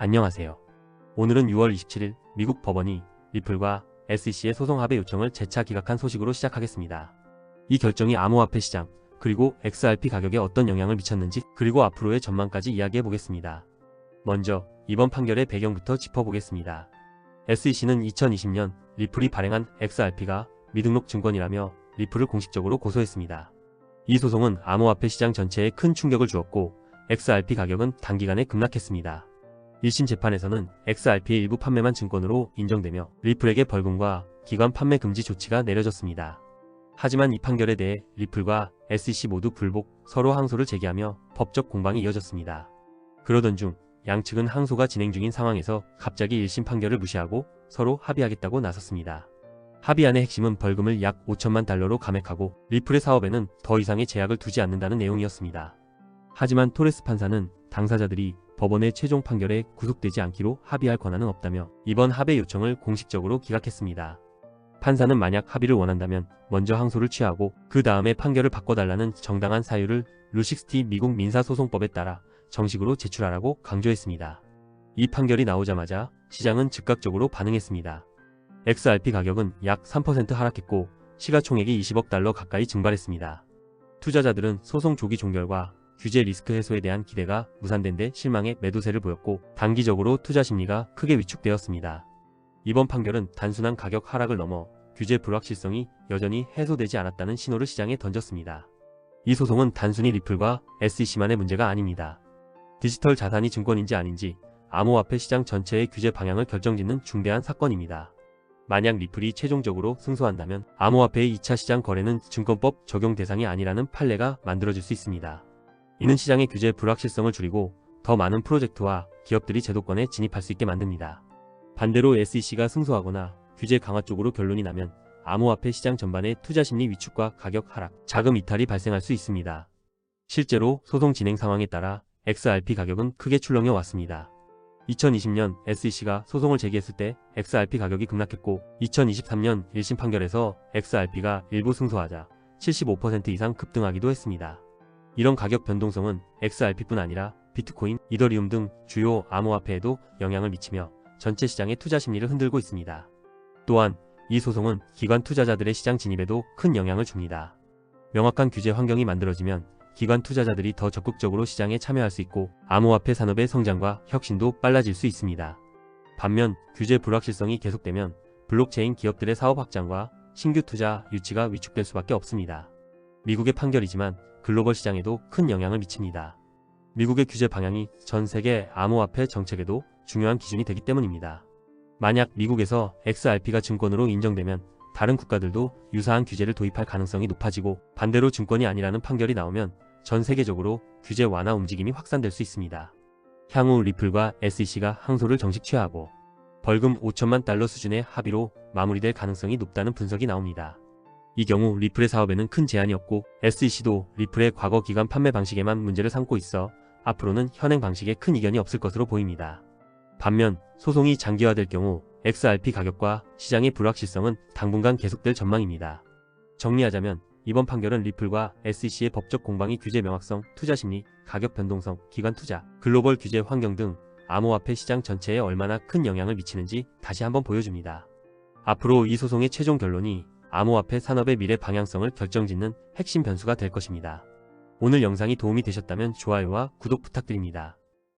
안녕하세요. 오늘은 6월 27일 미국 법원이 리플과 SEC의 소송 합의 요청을 재차 기각한 소식으로 시작하겠습니다. 이 결정이 암호화폐 시장, 그리고 XRP 가격에 어떤 영향을 미쳤는지, 그리고 앞으로의 전망까지 이야기해 보겠습니다. 먼저 이번 판결의 배경부터 짚어보겠습니다. SEC는 2020년 리플이 발행한 XRP가 미등록 증권이라며 리플을 공식적으로 고소했습니다. 이 소송은 암호화폐 시장 전체에 큰 충격을 주었고 XRP 가격은 단기간에 급락했습니다. 1심 재판에서는 XRP의 일부 판매만 증권으로 인정되며 리플에게 벌금과 기관 판매 금지 조치가 내려졌습니다. 하지만 이 판결에 대해 리플과 SEC 모두 불복, 서로 항소를 제기하며 법적 공방이 이어졌습니다. 그러던 중 양측은 항소가 진행 중인 상황에서 갑자기 1심 판결을 무시하고 서로 합의하겠다고 나섰습니다. 합의안의 핵심은 벌금을 약 5천만 달러로 감액하고 리플의 사업에는 더 이상의 제약을 두지 않는다는 내용이었습니다. 하지만 토레스 판사는 당사자들이 법원의 최종 판결에 구속되지 않기로 합의할 권한은 없다며 이번 합의 요청을 공식적으로 기각했습니다. 판사는 만약 합의를 원한다면 먼저 항소를 취하고 그 다음에 판결을 바꿔달라는 정당한 사유를 룰60 미국 민사소송법에 따라 정식으로 제출하라고 강조했습니다. 이 판결이 나오자마자 시장은 즉각적으로 반응했습니다. XRP 가격은 약 3% 하락했고 시가총액이 20억 달러 가까이 증발했습니다. 투자자들은 소송 조기 종결과 규제 리스크 해소에 대한 기대가 무산된 데 실망의 매도세를 보였고 단기적으로 투자 심리가 크게 위축되었습니다. 이번 판결은 단순한 가격 하락을 넘어 규제 불확실성이 여전히 해소되지 않았다는 신호를 시장에 던졌습니다. 이 소송은 단순히 리플과 SEC만의 문제가 아닙니다. 디지털 자산이 증권인지 아닌지 암호화폐 시장 전체의 규제 방향을 결정짓는 중대한 사건입니다. 만약 리플이 최종적으로 승소한다면 암호화폐의 2차 시장 거래는 증권법 적용 대상이 아니라는 판례가 만들어질 수 있습니다. 이는 시장의 규제 불확실성을 줄이고 더 많은 프로젝트와 기업들이 제도권에 진입할 수 있게 만듭니다. 반대로 SEC가 승소하거나 규제 강화 쪽으로 결론이 나면 암호화폐 시장 전반의 투자 심리 위축과 가격 하락, 자금 이탈이 발생할 수 있습니다. 실제로 소송 진행 상황에 따라 XRP 가격은 크게 출렁여 왔습니다. 2020년 SEC가 소송을 제기했을 때 XRP 가격이 급락했고 2023년 1심 판결에서 XRP가 일부 승소하자 75% 이상 급등하기도 했습니다. 이런 가격 변동성은 XRP뿐 아니라 비트코인, 이더리움 등 주요 암호화폐에도 영향을 미치며 전체 시장의 투자 심리를 흔들고 있습니다. 또한 이 소송은 기관 투자자들의 시장 진입에도 큰 영향을 줍니다. 명확한 규제 환경이 만들어지면 기관 투자자들이 더 적극적으로 시장에 참여할 수 있고 암호화폐 산업의 성장과 혁신도 빨라질 수 있습니다. 반면 규제 불확실성이 계속되면 블록체인 기업들의 사업 확장과 신규 투자 유치가 위축될 수밖에 없습니다. 미국의 판결이지만 글로벌 시장에도 큰 영향을 미칩니다. 미국의 규제 방향이 전 세계 암호화폐 정책에도 중요한 기준이 되기 때문입니다. 만약 미국에서 XRP가 증권으로 인정되면 다른 국가들도 유사한 규제를 도입할 가능성이 높아지고 반대로 증권이 아니라는 판결이 나오면 전 세계적으로 규제 완화 움직임이 확산될 수 있습니다. 향후 리플과 SEC가 항소를 정식 취하고 벌금 5천만 달러 수준의 합의로 마무리될 가능성이 높다는 분석이 나옵니다. 이 경우 리플의 사업에는 큰 제한이 없고 SEC도 리플의 과거 기관 판매 방식에만 문제를 삼고 있어 앞으로는 현행 방식에 큰 이견이 없을 것으로 보입니다. 반면 소송이 장기화될 경우 XRP 가격과 시장의 불확실성은 당분간 계속될 전망입니다. 정리하자면 이번 판결은 리플과 SEC의 법적 공방이 규제 명확성, 투자 심리, 가격 변동성, 기관 투자, 글로벌 규제 환경 등 암호화폐 시장 전체에 얼마나 큰 영향을 미치는지 다시 한번 보여줍니다. 앞으로 이 소송의 최종 결론이 암호화폐 산업의 미래 방향성을 결정짓는 핵심 변수가 될 것입니다. 오늘 영상이 도움이 되셨다면 좋아요와 구독 부탁드립니다.